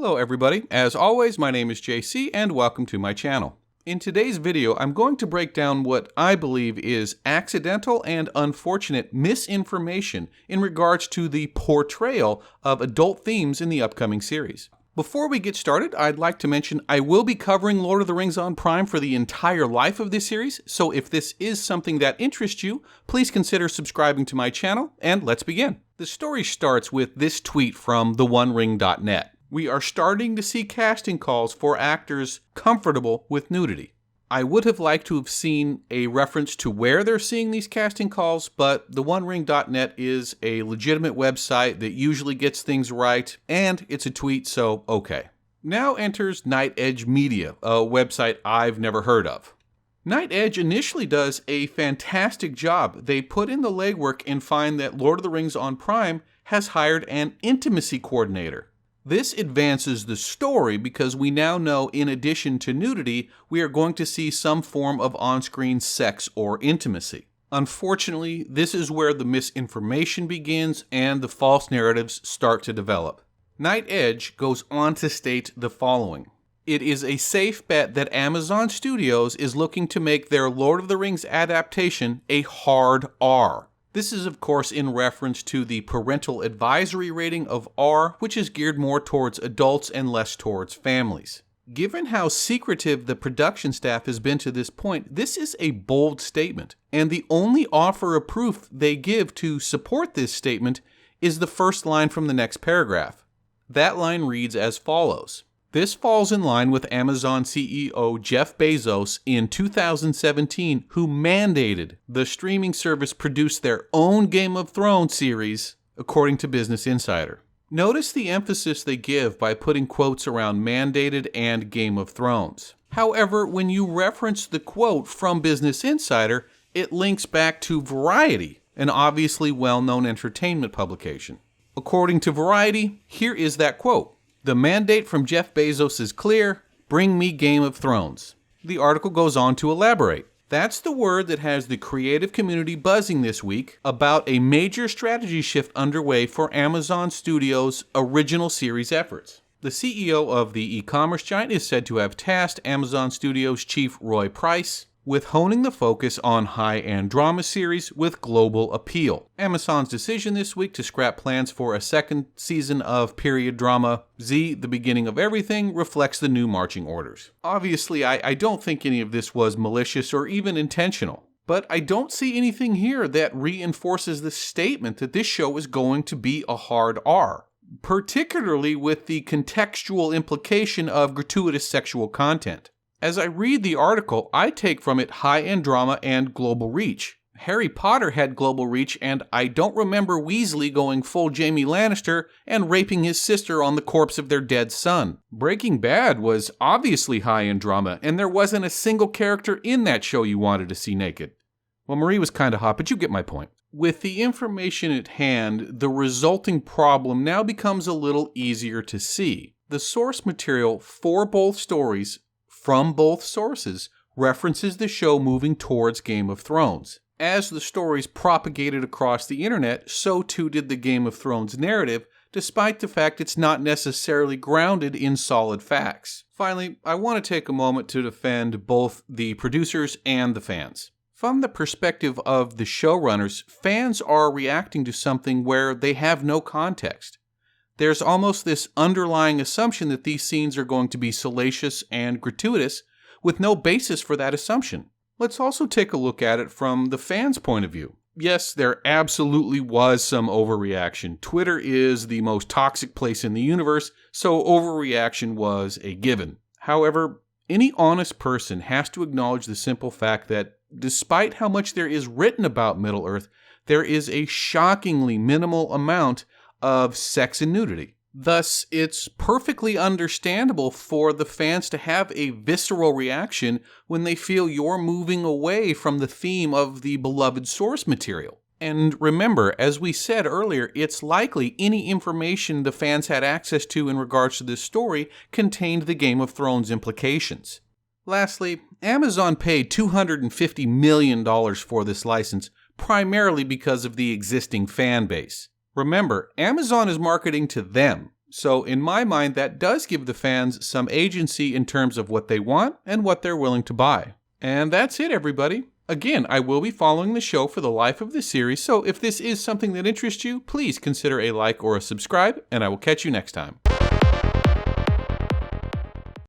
Hello everybody, as always my name is JC and welcome to my channel. In today's video I'm going to break down what I believe is accidental and unfortunate misinformation in regards to the portrayal of adult themes in the upcoming series. Before we get started, I'd like to mention I will be covering Lord of the Rings on Prime for the entire life of this series, so if this is something that interests you, please consider subscribing to my channel, and let's begin. The story starts with this tweet from theonering.net. We are starting to see casting calls for actors comfortable with nudity. I would have liked to have seen a reference to where they're seeing these casting calls, but theonering.net is a legitimate website that usually gets things right, and it's a tweet, so okay. Now enters Night Edge Media, a website I've never heard of. Night Edge initially does a fantastic job. They put in the legwork and find that Lord of the Rings on Prime has hired an intimacy coordinator. This advances the story because we now know in addition to nudity, we are going to see some form of on-screen sex or intimacy. Unfortunately, this is where the misinformation begins and the false narratives start to develop. Night Edge goes on to state the following. It is a safe bet that Amazon Studios is looking to make their Lord of the Rings adaptation a hard R. This is of course in reference to the parental advisory rating of R, which is geared more towards adults and less towards families. Given how secretive the production staff has been to this point, this is a bold statement, and the only offer of proof they give to support this statement is the first line from the next paragraph. That line reads as follows. This falls in line with Amazon CEO Jeff Bezos in 2017, who mandated the streaming service produce their own Game of Thrones series, according to Business Insider. Notice the emphasis they give by putting quotes around mandated and Game of Thrones. However, when you reference the quote from Business Insider, it links back to Variety, an obviously well-known entertainment publication. According to Variety, here is that quote. The mandate from Jeff Bezos is clear, bring me Game of Thrones. The article goes on to elaborate. That's the word that has the creative community buzzing this week about a major strategy shift underway for Amazon Studios' original series efforts. The CEO of the e-commerce giant is said to have tasked Amazon Studios chief Roy Price with honing the focus on high-end drama series with global appeal. Amazon's decision this week to scrap plans for a second season of period drama Z, The Beginning of Everything, reflects the new marching orders. Obviously, I don't think any of this was malicious or even intentional, but I don't see anything here that reinforces the statement that this show is going to be a hard R, particularly with the contextual implication of gratuitous sexual content. As I read the article, I take from it high-end drama and global reach. Harry Potter had global reach, and I don't remember Weasley going full Jaime Lannister and raping his sister on the corpse of their dead son. Breaking Bad was obviously high-end drama, and there wasn't a single character in that show you wanted to see naked. Well, Marie was kind of hot, but you get my point. With the information at hand, the resulting problem now becomes a little easier to see. The source material for both stories from both sources references the show moving towards Game of Thrones. As the stories propagated across the internet, so too did the Game of Thrones narrative, despite the fact it's not necessarily grounded in solid facts. Finally, I want to take a moment to defend both the producers and the fans. From the perspective of the showrunners, fans are reacting to something where they have no context. There's almost this underlying assumption that these scenes are going to be salacious and gratuitous, with no basis for that assumption. Let's also take a look at it from the fans' point of view. Yes, there absolutely was some overreaction. Twitter is the most toxic place in the universe, so overreaction was a given. However, any honest person has to acknowledge the simple fact that despite how much there is written about Middle-earth, there is a shockingly minimal amount of sex and nudity. Thus, it's perfectly understandable for the fans to have a visceral reaction when they feel you're moving away from the theme of the beloved source material. And remember, as we said earlier, it's likely any information the fans had access to in regards to this story contained the Game of Thrones implications. Lastly, Amazon paid $250 million for this license, primarily because of the existing fan base. Remember, Amazon is marketing to them, So in my mind, that does give the fans some agency in terms of what they want and what they're willing to buy. And that's it, everybody. Again, I will be following the show for the life of the series, so if this is something that interests you, please consider a like or a subscribe, and I will catch you next time.